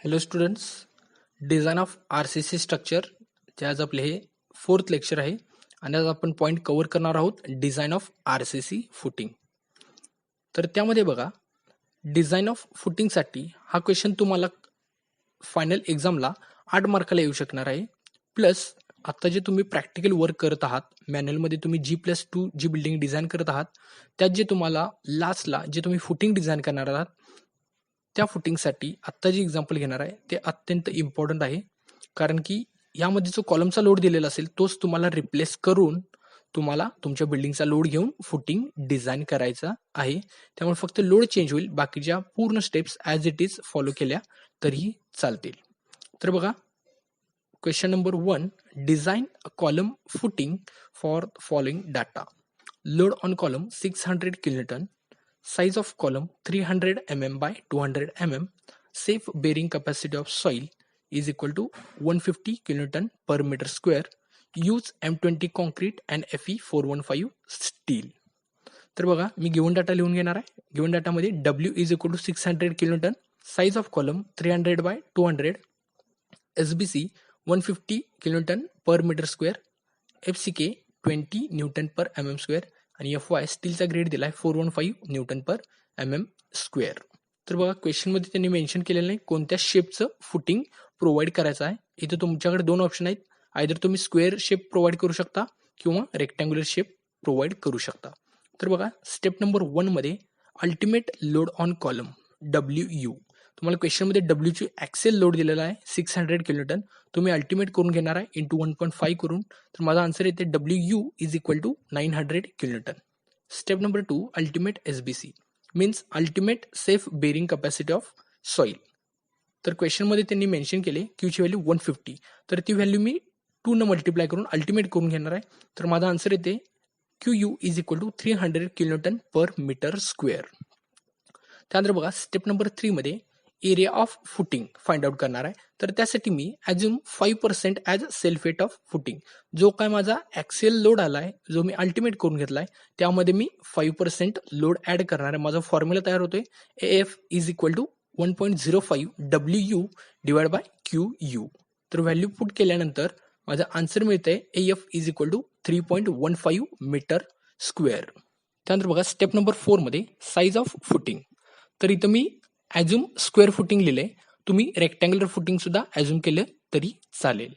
Hello students, design of RCC structure जे आज आपले हे 4th लेक्चर आहे आणि आज आपण पॉईंट कव्हर करणार आहोत डिझाईन ऑफ RCC फुटिंग. तर त्यामध्ये बघा, डिझाईन ऑफ फुटिंगसाठी हा क्वेश्चन तुम्हाला फायनल एक्झामला 8 मार्काला येऊ शकणार आहे. प्लस आता जे तुम्ही प्रॅक्टिकल वर्क करत आहात, मॅन्युअलमध्ये तुम्ही G+2 जी बिल्डिंग डिझाईन करत आहात, त्यात जे तुम्हाला लास्टला जे तुम्ही फुटिंग डिझाईन करणार आहात त्या फुटिंगसाठी आत्ता जे एक्झाम्पल घेणार आहे ते अत्यंत इम्पॉर्टंट आहे. कारण की यामध्ये जो कॉलमचा लोड दिलेला असेल तोच तुम्हाला रिप्लेस करून तुम्हाला तुमच्या बिल्डिंगचा लोड घेऊन फुटिंग डिझाईन करायचा आहे. त्यामुळे फक्त लोड चेंज होईल, बाकीच्या पूर्ण steps as it is follow केल्या तरीही चालतील. तर बघा, question number 1, design a column footing for following data. Load on column 600 kilonewton, size of column 300 mm by 200 mm, safe bearing capacity of soil is equal to 150 kilonewton per meter square, use M20 concrete and FE 415 steel. तर बघा, मी given data लिहून घेणार आहे. Given डाटामध्ये W is equal to 600 kilonewton, size of column 300 by 200, SBC 150 kilonewton per metre square, FCK 20 newton per mm square आणि FY स्टीलचा grade दिलाय 415 Newton per mm square. तर बघा, क्वेश्चनमध्ये त्यांनी मेन्शन केलेलं नाही कोणत्या शेपचं फुटिंग प्रोव्हाइड करायचं आहे. इथे तुमच्याकडे दोन ऑप्शन आहेत, आयदर तुम्ही स्क्वेअर शेप प्रोव्हाइड करू शकता किंवा रेक्टँग्युलर शेप प्रोव्हाइड करू शकता. तर बघा, स्टेप नंबर 1 मध्ये ultimate load on column WU. तुम्हाला क्वेश्चनमध्ये डब्ल्यूची ॲक्सेल लोड दिलेला आहे 600 kilonewton. तुम्ही अल्टिमेट करून घेणार आहे इंटू 1.5 करून. तर माझा आन्सर येते WU is equal to 900 kilonewton. Step number 2, ultimate SBC means ultimate safe bearing capacity of soil. तर क्वेश्चनमध्ये त्यांनी मेन्शन केले क्यूची व्हॅल्यू 150, तर ती व्हॅल्यू मी 2 न मल्टिप्लाय करून अल्टिमेट करून घेणार आहे. तर माझा आन्सर येते QU is equal to 300 kilonewton per metre square. त्यानंतर बघा, स्टेप नंबर 3 मध्ये area of footing find out करणार आहे. तर त्यासाठी मी assume 5% as self weight of footing. जो काय माझा ॲक्सियल लोड आलाय, जो मी अल्टिमेट करून घेतलाय, त्यामध्ये मी 5% लोड ॲड करणार आहे. माझा फॉर्म्युला तयार होतोय AF is equal to 1.05 WU divide by QU. तर व्हॅल्यू पुट केल्यानंतर माझा आन्सर मिळतंय AF is equal to 3.15 metre square. त्यानंतर बघा, स्टेप नंबर 4 मध्ये साईज ऑफ फुटिंग. तर इथं मी ॲज्युम स्क्वेअर फुटिंग लिहिले, तुम्ही रेक्टँग्युलर फुटिंग सुद्धा ॲज्युम केलं तरी चालेल.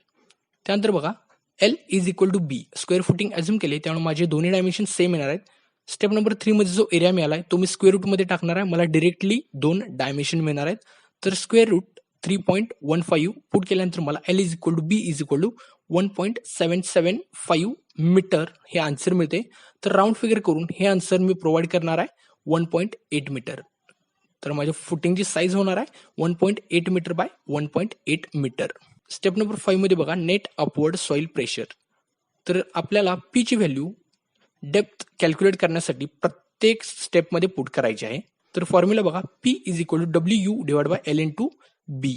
त्यानंतर बघा, L is equal to B square footing assume केले, त्यामुळे माझे दोन्ही डायमेन्शन सेम येणार आहेत. स्टेप नंबर 3 मध्ये जो एरिया मिळाला आहे तो मी स्क्वेअर रूटमध्ये टाकणार आहे, मला डिरेक्टली 2 डायमेन्शन मिळणार आहेत. तर स्क्वेअर रूट 3.15 पुट केल्यानंतर मला L is equal to B is equal to 1.775 metre हे आन्सर मिळते. तर राऊंड फिगर करून हे आन्सर मी प्रोव्हाइड करणार आहे 1.8 मीटर. तर माझ्या फुटिंगची साईज होणार आहे 1.8 metre by 1.8 metre. Step number 5 मध्ये बघा, नेट अपवर्ड सॉइल प्रेशर. तर आपल्याला P ची व्हॅल्यू डेप्थ कॅल्क्युलेट करण्यासाठी प्रत्येक स्टेपमध्ये पुट करायची आहे. तर फॉर्म्युला बघा, P is equal to WU divide by L into B.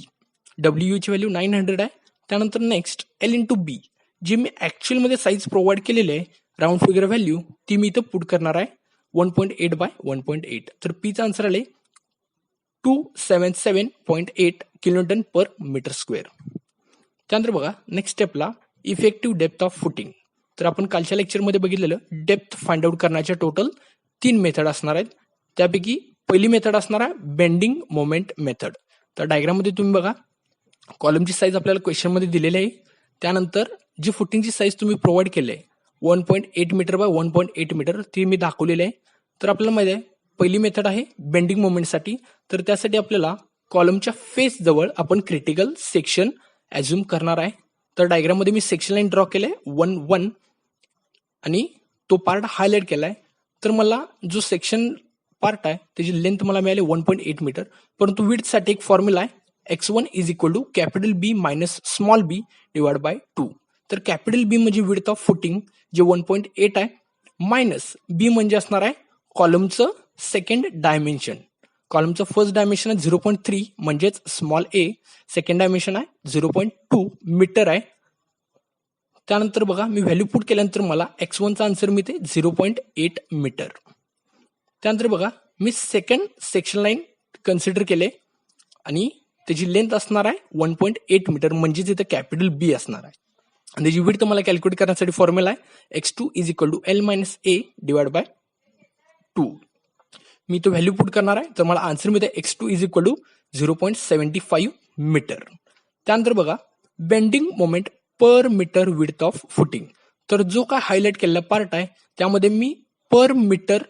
WU ची व्हॅल्यू 900 आहे. त्यानंतर नेक्स्ट L इंटू B, जी मी ॲक्च्युअलमध्ये साईज प्रोव्हाइड केलेली आहे राऊंड फिगर व्हॅल्यू, ती मी इथं पुट करणार आहे 1.8 बाय 1.8. तर Pचा आन्सर आले 277.8 kilonewton पर मीटर स्क्वेअर. त्यानंतर बघा, नेक्स्ट स्टेपला इफेक्टिव्ह डेप्थ ऑफ फुटिंग. तर आपण कालच्या लेक्चरमध्ये बघितलेलं डेप्थ फाइंड आउट करण्याच्या टोटल 3 मेथड असणार आहेत. त्यापैकी पहिली मेथड असणार आहे बेंडिंग मोमेंट मेथड. तर डायग्राममध्ये तुम्ही बघा, कॉलमची साईज आपल्याला क्वेश्चनमध्ये दिलेली आहे. त्यानंतर जी फुटिंगची साईज तुम्ही प्रोव्हाइड केली आहे 1.8 मीटर बाय 1.8 मीटर, ती मी दाखवलेली आहे. तर आपल्याला माहिती आहे पहिली मेथड आहे बेंडिंग मोमेंटसाठी. तर त्यासाठी आपल्याला कॉलमच्या फेस जवळ आपण क्रिटिकल सेक्शन ॲज्युम करणार आहे. तर डायग्राममध्ये मी सेक्शन लाईन ड्रॉ केलंय 1 आणि तो पार्ट हायलाइट केलाय. तर मला जो सेक्शन पार्ट आहे त्याची लेंथ मला मिळाली 1.8 मीटर, परंतु विड्थसाठी एक फॉर्म्युला आहे x1 is equal to capital B minus small b divide by 2. तर कॅपिटल B म्हणजे विड्थ ऑफ फुटिंग जे 1.8 आहे, मायनस B म्हणजे असणार आहे कॉलमचं सेकंड डायमेन्शन. कॉलमचं फर्स्ट डायमेन्शन आहे 0.3 म्हणजेच स्मॉल a, सेकंड डायमेन्शन आहे 0.2 मीटर आहे. त्यानंतर बघा, मी व्हॅल्यू पुट केल्यानंतर मला x1चा आन्सर मिळते 0.8 मीटर. त्यानंतर बघा, मी सेकंड सेक्शन लाईन कन्सिडर केले आणि त्याची लेंथ असणार आहे 1.8 मीटर, म्हणजेच इथं कॅपिटल बी असणार आहे. आणि त्याची विड्थ मला कॅल्क्युलेट करण्यासाठी फॉर्म्युला आहे x2 is equal to L minus A divide by 2. मी तो व्हॅल्यू पुट करणार आहे, तर मला आन्सर मिळते x2 is equal to 0.75 metre. त्यानंतर बघा bending moment per metre width of footing. तर जो काय हायलाइट केलेला पार्ट आहे त्यामध्ये मी पर मीटर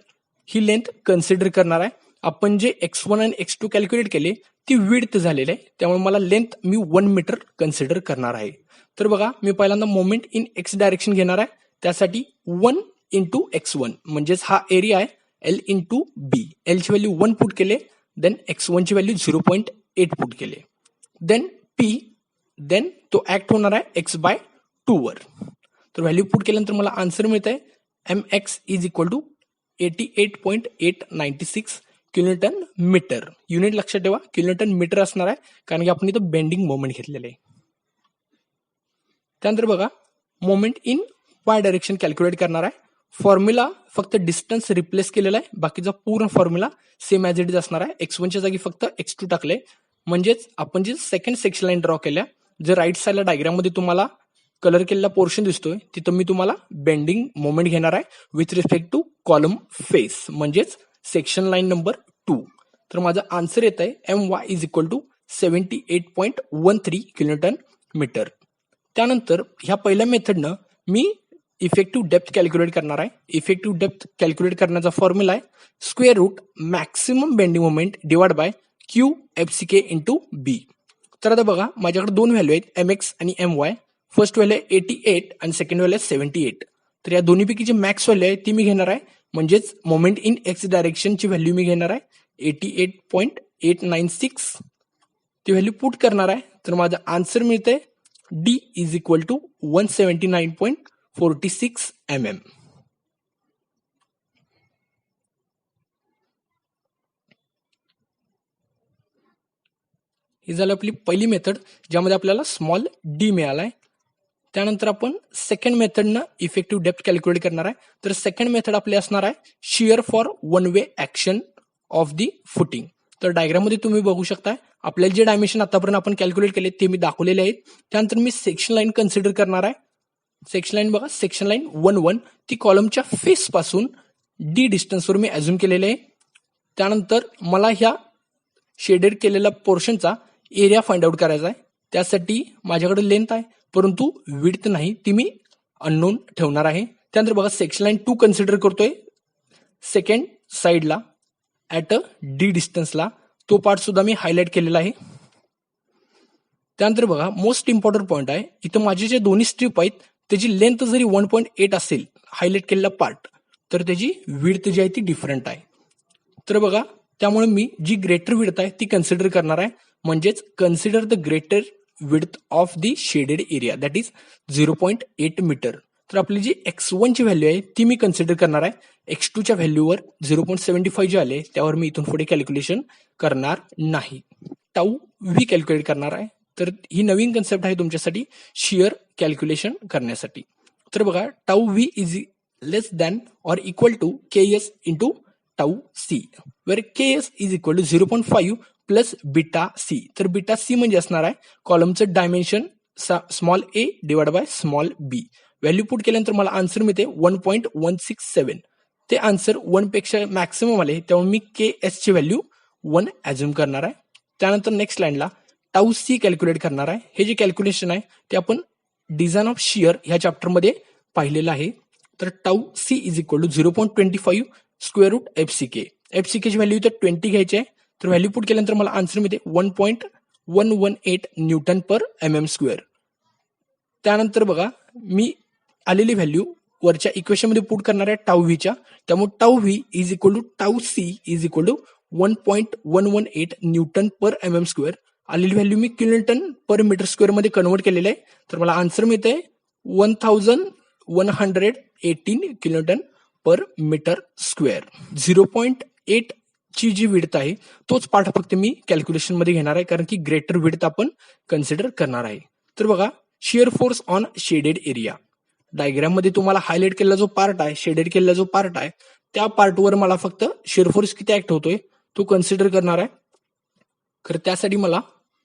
ही लेंथ कन्सिडर करणार आहे. आपण जे x1 आणि x2 कॅल्क्युलेट केले ती विड्थ झालेली आहे, त्यामुळे मला लेंथ मी 1 मीटर कन्सिडर करणार आहे. तर बघा मी पहिल्यांदा मोमेंट इन एक्स डायरेक्शन घेणार आहे, त्यासाठी 1 इंटू x1 म्हणजेच हा एरिया आहे L इंटू बी. एल ची व्हॅल्यू 1 पुट केले, देन x1 ची व्हॅल्यू 0.8 पुट केले, देन P, देन तो ऍक्ट होणार आहे x बाय 2 वर. तर व्हॅल्यू पुट केल्यानंतर मला आन्सर मिळत आहे mx is equal to 88.896 kilonewton metre. Unit लक्षात ठेवा किलोन्यूटन मीटर असणार आहे, कारण की आपण इथं बेंडिंग मोमेंट घेतलेले आहे. त्यानंतर बघा moment in Y direction calculate करणार आहे. फॉर्म्युला फक्त डिस्टन्स रिप्लेस केलेला आहे, बाकीचा पूर्ण formula same as it is असणार आहे. x1 च्या जागी फक्त x2 टाकले, म्हणजेच आपण जे सेकंड सेक्शन लाईन ड्रॉ केल्या, जे राईट साईडला डायग्राम मध्ये तुम्हाला कलर केलेला पोर्शन दिसतोय तिथं मी तुम्हाला बेंडिंग मोमेंट घेणार आहे with respect to column face, म्हणजेच सेक्शन लाईन नंबर 2. तर माझा आन्सर येत आहे my is equal to 78.13 kilonewton metre. त्यानंतर ह्या पहिल्या मेथडनं मी इफेक्टिव्ह डेप्थ कॅल्क्युलेट करणार आहे. इफेक्टिव्ह डेप्थ कॅल्क्युलेट करण्याचा फॉर्म्युला आहे square root maximum bending moment divide by Q FCK into B. तर आता बघा माझ्याकडे दोन व्हॅल्यू आहेत mx आणि my. फर्स्ट व्हॅल्यू आहे 88 आणि सेकंड व्हॅल्यू आहे 78. तर या दोन्हीपैकी जी मॅक्स व्हॅल्यू आहे ती मी घेणार आहे, म्हणजेच मोमेंट इन एक्स डायरेक्शनची व्हॅल्यू मी घेणार आहे 88.896. ती व्हॅल्यू पुट करणार आहे, तर माझं आन्सर मिळतंय D is equal to 179.46 mm. ही झाली आपली पहिली मेथड, ज्यामध्ये आपल्याला स्मॉल डी मिळालाय. त्यानंतर आपण सेकंड मेथडनं इफेक्टिव्ह डेप्थ कॅल्क्युलेट करणार आहे. तर सेकंड मेथड आपली असणार आहे shear for one way action of the footing. तर डायग्राम मध्ये तुम्ही बघू शकता आपल्याला जे डायमेन्शन आतापर्यंत आपण कॅल्क्युलेट केले ते मी दाखवलेले आहेत. त्यानंतर मी सेक्शन लाईन कन्सिडर करणार आहे. सेक्शन लाईन बघा, सेक्शन लाईन 1-1 ती कॉलमच्या फेस पासून डी डिस्टन्सवर मी अझ्युम केलेले आहे. त्यानंतर मला ह्या शेडेड केलेल्या पोर्शनचा एरिया फाइंड आउट करायचा आहे. त्यासाठी माझ्याकडे लेंथ आहे परंतु विड्थ नाही, ती मी अननोन ठेवणार आहे. त्यानंतर बघा सेक्शन लाईन 2 कन्सिडर करतोय सेकंड साइडला ऍट अ डी डिस्टन्सला, तो पार्ट सुद्धा मी हायलाइट केलेला आहे. त्यानंतर बघा मोस्ट इम्पॉर्टंट पॉईंट आहे, इथं माझे जे दोन्ही स्ट्रीप आहेत त्याची लेंथ जरी 1.8 असेल हायलाइट केलेला पार्ट, तर त्याची विड्थ जी आहे ती डिफरंट आहे. तर बघा त्यामुळे मी जी ग्रेटर विड्थ आहे ती कन्सिडर करणार आहे, म्हणजेच consider the greater width of the shaded area that is 0.8 metre. तर आपली जी x1 ची व्हॅल्यू आहे ती मी कन्सिडर करणार आहे. x2 च्या व्हॅल्यूवर 0.75 जे आले त्यावर मी इथून पुढे कॅल्क्युलेशन करणार नाही. टाऊ व्ही कॅल्क्युलेट करणार आहे. तर ही नवीन कन्सेप्ट आहे तुमच्यासाठी शिअर कॅल्क्युलेशन करण्यासाठी. तर बघा tau V is less than or equal to KS into tau C, where KS is equal to 0.5 plus beta C. तर बीटा सी म्हणजे असणार आहे कॉलमचं dimension small a divide by small b. Value put केल्यानंतर मला answer मिळते 1.167. ते answer 1 पेक्षा मॅक्सिमम आले त्यामुळे मी KS ची व्हॅल्यू 1 अझ्युम करणार आहे. त्यानंतर नेक्स्ट लाईनला टाऊ सी कॅल्क्युलेट करणार आहे. हे जे कॅल्क्युलेशन आहे ते आपण डिझाइन ऑफ शिअर ह्या चॅप्टरमध्ये पाहिलेलं आहे. तर tau C is equal to 0.25 square root FCK. FCK ची व्हॅल्यू इथं 20 घ्यायची आहे. तर व्हॅल्यू पुट केल्यानंतर मला आन्सर मिळते 1.118 न्यूटन पर mm स्क्वेअर. त्यानंतर बघा मी आलेली व्हॅल्यू वरच्या इक्वेशन मध्ये पुट करणार आहे टाऊ व्हीच्या, त्यामुळे tau V is equal to tau C is equal to 1.118 newton per mm square. आलेली व्हॅल्यू मी किलोन्यूटन पर मीटर स्क्वेअर मध्ये कन्वर्ट केलेलं आहे. तर मला आन्सर मिळते 1118 किलोन्यूटन पर मीटर स्क्वेअर. 0.8 ची जी विड्थ आहे तोच पार्ट फक्त मी कॅल्क्युलेशन मध्ये घेणार आहे, कारण की ग्रेटर विड्थ आपण कन्सिडर करणार आहे. तर बघा shear force on shaded area, diagram मध्ये तुम्हाला हायलाइट केलेला जो पार्ट आहे, शेडेड केलेला जो पार्ट आहे, त्या पार्टवर मला फक्त शिअर फोर्स किती ऍक्ट होतोय तो कन्सिडर करणार आहे. तर त्यासाठी मला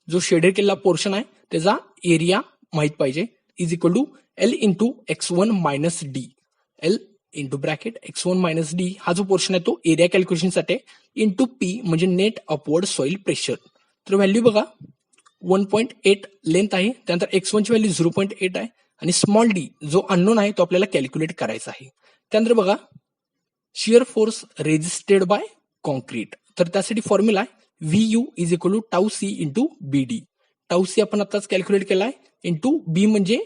जो शेडेड केलेला पोर्शन आहे त्याचा एरिया माहित पाहिजे, is equal to L into x1 minus D. L into bracket x1 minus D हा जो पोर्शन आहे तो एरिया कॅल्क्युलेशनसाठी इंटू पी म्हणजे नेट अपवर्ड सॉइल प्रेशर. तर व्हॅल्यू बघा 1.8 लेंथ आहे, त्यानंतर x1 ची व्हॅल्यू 0.8 आहे आणि स्मॉल डी जो अननोन आहे तो आपल्याला कॅल्क्युलेट करायचा आहे. त्यानंतर बघा shear force resisted by concrete. तर त्यासाठी फॉर्म्युला आहे VU is equal to tau C into BD. Tau C आपण आताच कॅल्क्युलेट केलाय इंटू बी म्हणजे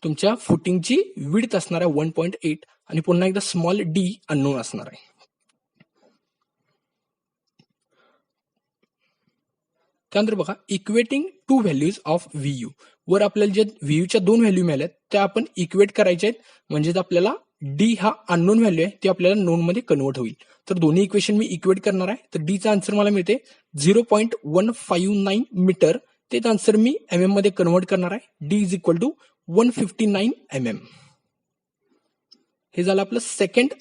तुमच्या फुटिंगची विड्थ असणार आहे 1.8 आणि पुन्हा एकदा स्मॉल डी अननोन असणार आहे. त्यानंतर बघा equating two values of VU. वर आपल्याला जे VUच्या दोन व्हॅल्यू मिळाल्यात त्या आपण इक्वेट करायच्या आहेत, म्हणजे आपल्याला डी हा अननोन व्हॅल्यू आहे ती आपल्याला नोन मध्ये कन्वर्ट होईल. तर दोन्ही इक्वेशन मी इक्वेट करणार आहे. तर डीचा आन्सर मला मिळते 0.159 मीटर. तेच आन्सर मी MM मध्ये कन्वर्ट करणार आहे. D is equal to 159 mm. हे झालं आपलं सेकंड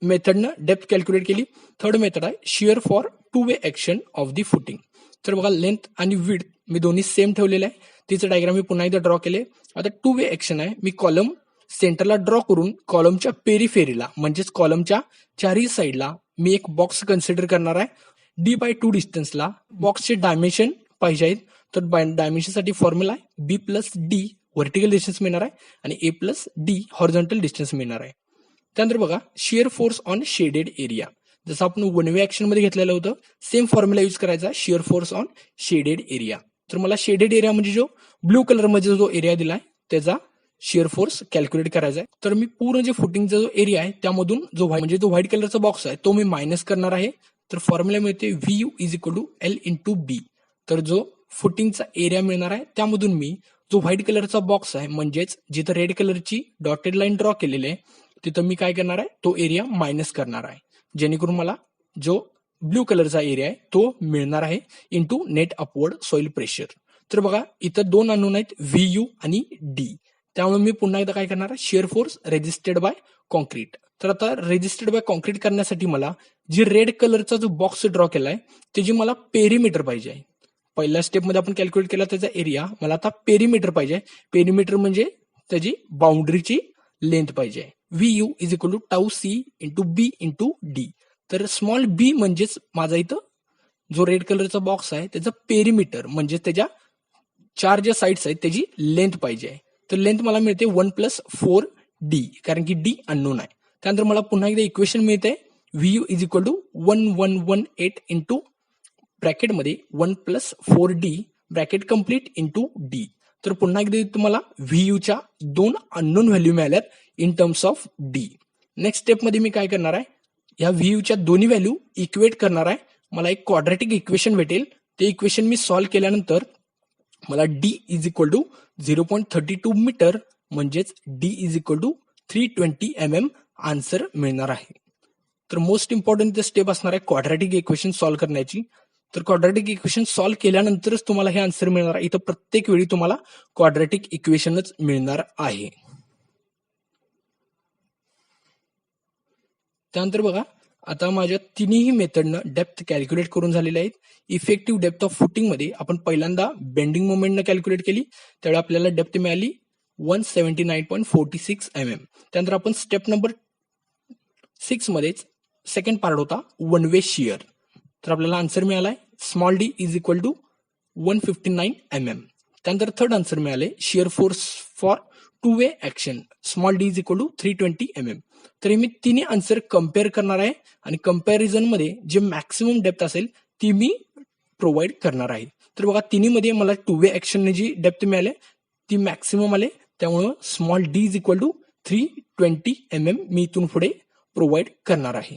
मेथडनं डेप्थ कॅल्क्युलेट केली. थर्ड मेथड आहे shear for two way action of the footing. तर बघा लेंथ आणि विड्थ मी दोन्ही सेम ठेवलेलं आहे. तिचं डायग्राम मी पुन्हा एकदा ड्रॉ केले. आता टू वे ऍक्शन आहे, मी कॉलम सेंटरला ड्रॉ करून कॉलमच्या पेरिफेरीला म्हणजेच कॉलमच्या चारही साईडला मी एक बॉक्स कन्सिडर करणार आहे. D/2 डिस्टन्सला बॉक्सचे डायमेन्शन पाहिजे आहेत. तर डायमेन्शनसाठी फॉर्म्युला आहे B plus D vertical distance मिळणार आहे आणि A plus D horizontal distance मिळणार आहे. त्यानंतर बघा shear force on shaded area. जसं आपण वन वे ऍक्शन मध्ये घेतलेलं होतं सेम फॉर्म्युला यूज करायचा shear force on shaded area. तर मला शेडेड एरिया म्हणजे जो ब्लू कलर मध्ये जो एरिया दिलाय त्याचा शिअर फोर्स कॅल्क्युलेट करायचा आहे. तर मी पूर्ण जे फुटिंगचा जो एरिया आहे त्यामधून जो म्हणजे जो व्हाईट कलरचा बॉक्स आहे तो मी मायनस करणार आहे. तर फॉर्म्युला मिळते VU is equal to L into B. तर जो फुटिंगचा एरिया मिळणार आहे त्यामधून मी जो व्हाईट कलरचा बॉक्स आहे म्हणजेच जिथं रेड कलरची डॉटेड लाईन ड्रॉ केलेली आहे तिथं मी काय करणार आहे तो एरिया मायनस करणार आहे, जेणेकरून मला जो ब्ल्यू कलरचा एरिया आहे तो मिळणार आहे into net upward soil pressure. तर बघा इथं दोन अननोन आहेत VU आणि D. त्यामुळे मी पुन्हा एकदा काय करणार आहे shear force resisted by concrete. तर आता रेजिस्टेड बाय कॉन्क्रीट करण्यासाठी मला जी रेड कलरचा जो बॉक्स ड्रॉ केलाय त्याची मला पेरीमीटर पाहिजे आहे. पहिल्या स्टेपमध्ये आपण कॅल्क्युलेट केला त्याचा एरिया, मला आता पेरीमीटर पाहिजे. पेरीमीटर म्हणजे त्याची बाउंड्रीची लेंथ पाहिजे. VU is equal to tau C into B into D. तर स्मॉल बी म्हणजेच माझा इथं जो रेड कलरचा बॉक्स आहे त्याचा पेरीमीटर म्हणजे त्याच्या चार ज्या साईड्स आहेत त्याची लेंथ पाहिजे आहे. तर लेंथ मला मिळते 1+4D कारण की D अननोन आहे. त्यानंतर मला पुन्हा एकदा इक्वेशन मिळते VU is equal to 1118 into ब्रॅकेटमध्ये 1+4D bracket complete into D. तर पुन्हा एकदा तुम्हाला VUच्या दोन अननोन व्हॅल्यू मिळाल्यात in terms of D. Next स्टेपमध्ये मी काय करणार आहे या VUच्या दोन्ही व्हॅल्यू इक्वेट करणार आहे. मला एक क्वाड्रॅटिक इक्वेशन भेटेल. ते इक्वेशन मी सॉल्व्ह केल्यानंतर मला D is equal to 0.32 metre म्हणजेच D is equal to 320 mm answer मिळणार आहे. तर मोस्ट इम्पॉर्टंट स्टेप असणार आहे क्वाड्रॅटिक इक्वेशन सॉल्व्ह करण्याची. तर क्वाड्रॅटिक इक्वेशन सॉल्व्ह केल्यानंतरच तुम्हाला हे आन्सर मिळणार आहे. इथं प्रत्येक वेळी तुम्हाला क्वाड्रॅटिक इक्वेशनच मिळणार आहे. त्यानंतर बघा आता माझ्या तिन्ही मेथडनं डेप्थ कॅल्क्युलेट करून झालेल्या आहेत. इफेक्टिव्ह डेप्थ ऑफ फुटिंग मध्ये आपण पहिल्यांदा बेंडिंग मोमेंटनं कॅल्क्युलेट केली त्यावेळी आपल्याला डेप्थ मिळाली 179.46 mm. त्यानंतर आपण स्टेप नंबर 6 मध्येच सेकंड पार्ट होता वन वे शिअर. तर आपल्याला आन्सर मिळालाय small D is equal to 159 mm. त्यानंतर थर्ड आन्सर मिळाले shear force for two way action small D is equal to 320 mm. तर मी तिन्ही आन्सर कम्पेअर करणार आहे आणि कम्पॅरिझन मध्ये जे मॅक्सिमम डेप्थ असेल ती मी प्रोव्हाइड करणार आहे. तर बघा तिन्ही मध्ये मला टू वे ऍक्शनने जी डेप्थ मिळाली ती मॅक्सिमम आले, त्यामुळं small D is equal to 320 mm मी इथून पुढे प्रोव्हाइड करणार आहे.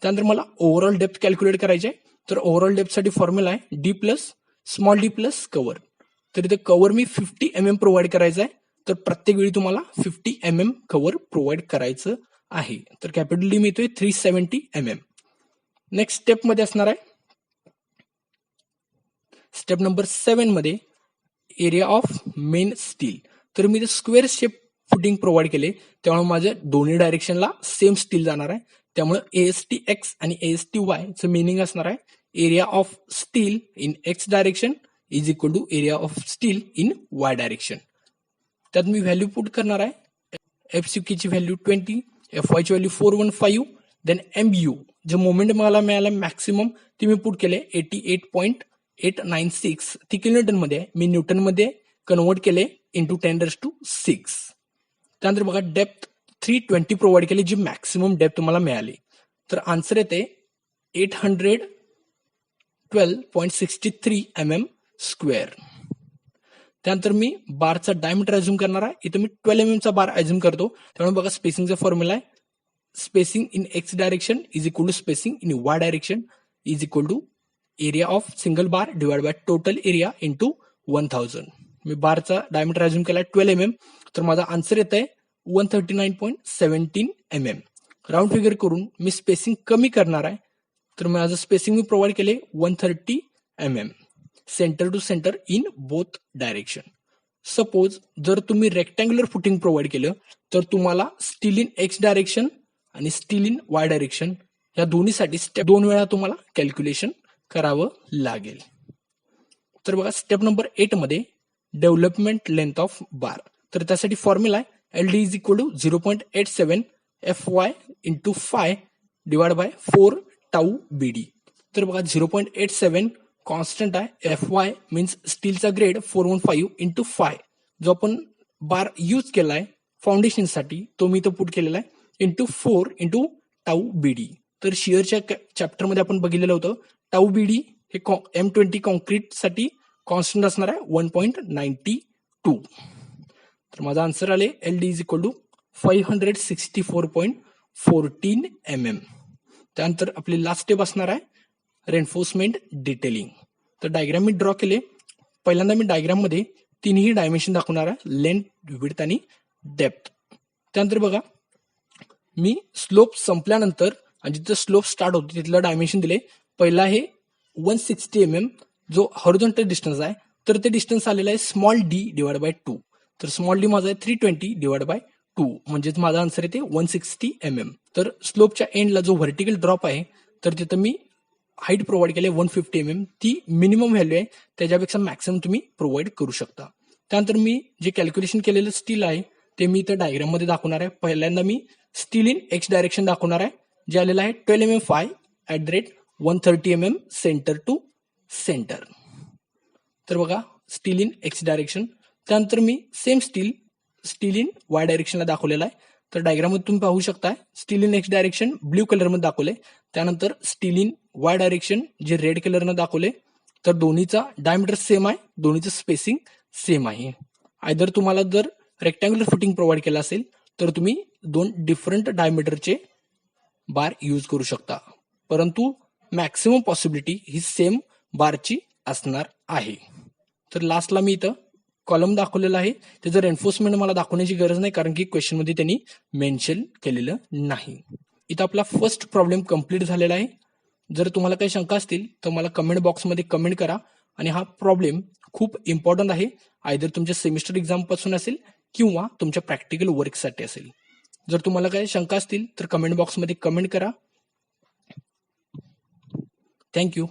त्यानंतर मला ओव्हरऑल डेप्थ कॅल्क्युलेट करायचे आहे. तर ओव्हरऑल डेप्थसाठी फॉर्म्युला आहे D plus small D plus cover. तर इथे कव्हर मी 50 mm प्रोव्हाइड करायचं आहे. तर प्रत्येक वेळी तुम्हाला 50 mm कव्हर प्रोव्हाइड करायचं आहे. तर कॅपिटल डी मिळतोय 370 mm. नेक्स्ट स्टेप मध्ये असणार आहे स्टेप नंबर 7 मध्ये एरिया ऑफ मेन स्टील. तर मी स्क्वेअर शेप फुटिंग प्रोव्हाइड केले त्यामुळे माझ्या दोन्ही डायरेक्शनला सेम स्टील जाणार आहे. त्यामुळे ASTX आणि ASTY चं मिनिंग असणार आहे area of steel in X direction is equal to area of steel in Y direction. त्यात मी व्हॅल्यू पुट करणार आहे. FCK ची व्हॅल्यू 20, FY ची व्हॅल्यू 415, देन MU जे मोमेंट मला मिळाला मॅक्सिमम ती मी पुट केले 88.896, ती किलोन्यूटन मध्ये आहे. मी न्यूटन मध्ये कन्वर्ट केले इंटू 10⁶. त्यानंतर बघा डेप्थ 320 प्रोव्हाइड केली जी मॅक्सिमम डेप्थ तुम्हाला मिळाली. तर आन्सर येते 812.63 mm². त्यानंतर मी बारचा डायमीटर अज्युम करणार आहे. इथं मी 12 mm चा बार अज्युम करतो. त्यामुळे बघा स्पेसिंगचा फॉर्म्युला आहे. Spacing in X direction is equal to spacing in Y direction is equal to area of single bar divide by total area into 1000. मी बारचा डायमीटर अज्युम केला 12 mm. तर माझा आन्सर येत आहे 139.17 mm. राऊंड फिगर करून मी spacing कमी करणार आहे. तर माझं स्पेसिंग मी प्रोव्हाइड केले 130 mm centre to centre in both direction. Suppose जर तुम्ही रेक्टँग्युलर फुटिंग प्रोव्हाइड केलं तर तुम्हाला स्टील इन एक्स डायरेक्शन आणि स्टील इन वाय डायरेक्शन या दोन्हीसाठी स्टेप 2 वेळा तुम्हाला कॅल्क्युलेशन करावं लागेल. तर बघा स्टेप नंबर 8 मध्ये डेव्हलपमेंट लेंथ ऑफ बार. तर त्यासाठी फॉर्म्युला आहे LD is equal to 0.87 FY into phi divide by 4 tau BD. तर बघा 0.87 कॉन्स्टंट आहे. FY मीन्स स्टीलचा ग्रेड 415 इंटू फाय जो आपण बार यूज केलाय फाउंडेशनसाठी तो मी इथं पुट केलेला आहे इंटू 4 इंटू टाऊ BD. तर शिअरच्या चॅप्टरमध्ये आपण बघितलेलं होतं टाऊ BD हे M20 कॉन्क्रीट साठी कॉन्स्टंट असणार आहे 1.92. तर माझा आन्सर आले LD is equal to 564.14 mm. त्यानंतर आपली लास्ट स्टेप असणार आहे रेन्फोर्समेंट डिटेलिंग. तर डायग्राम मी ड्रॉ केले. पहिल्यांदा मी डायग्राम मध्ये तिन्ही डायमेन्शन दाखवणार आहे लेंथ, विड्थ आणि डेप्थ. त्यानंतर बघा मी स्लोप संपल्यानंतर आणि जिथं स्लोप स्टार्ट होतो तिथलं डायमेन्शन दिले. पहिला आहे 160 mm जो हॉरिझॉन्टल डिस्टन्स आहे. तर ते डिस्टन्स आलेलं आहे स्मॉल d डिवाइड बाय 2. तर स्मॉल d माझा आहे 320 डिवाइड बाय 2 म्हणजेच माझा आन्सर येते 160 mm. तर स्लोपच्या एंडला जो व्हर्टिकल ड्रॉप आहे तर तिथं मी हाईट प्रोव्हाइड केले 150 mm. ती मिनिमम व्हॅल्यू आहे, त्याच्यापेक्षा मॅक्सिमम तुम्ही प्रोव्हाइड करू शकता. त्यानंतर मी जे कॅल्क्युलेशन केलेलं स्टील आहे ते मी इथं डायग्राम मध्ये दाखवणार आहे. पहिल्यांदा मी स्टील इन एक्स डायरेक्शन दाखवणार आहे जे आलेलं आहे 12 mm phi @ 130 mm centre to centre. तर बघा स्टील इन एक्स डायरेक्शन. त्यानंतर मी सेम स्टील इन वाय डायरेक्शनला दाखवलेला आहे. तर डायग्राम मध्ये तुम्ही पाहू शकता steel in X direction blue colour मध्ये दाखवले. त्यानंतर स्टील इन वाय डायरेक्शन जे रेड कलरनं दाखवले. तर दोन्हीचा डायमीटर सेम आहे, दोन्हीचं स्पेसिंग सेम आहे. आयदर तुम्हाला जर रेक्टँग्युलर फुटिंग प्रोव्हाइड केलं असेल तर तुम्ही 2 डिफरंट डायमीटरचे बार यूज करू शकता, परंतु मॅक्सिमम पॉसिबिलिटी ही सेम बारची असणार आहे. तर लास्टला मी इथं कॉलम दाखवलेला आहे. त्याचं रेन्फोर्समेंट मला दाखवण्याची गरज नाही कारण की क्वेश्चन मध्ये त्यांनी मेन्शन केलेलं नाही. इथं आपला फर्स्ट प्रॉब्लेम कंप्लीट झालेला आहे. जर तुम्हाला काही शंका असतील तर मला कमेंट बॉक्समध्ये कमेंट करा. आणि हा प्रॉब्लेम खूप इम्पॉर्टंट आहे, आयदर तुमच्या सेमिस्टर एक्झाम पासून असेल किंवा तुमच्या प्रॅक्टिकल वर्कसाठी असेल. जर तुम्हाला काही शंका असतील तर कमेंट बॉक्समध्ये कमेंट करा. थँक्यू.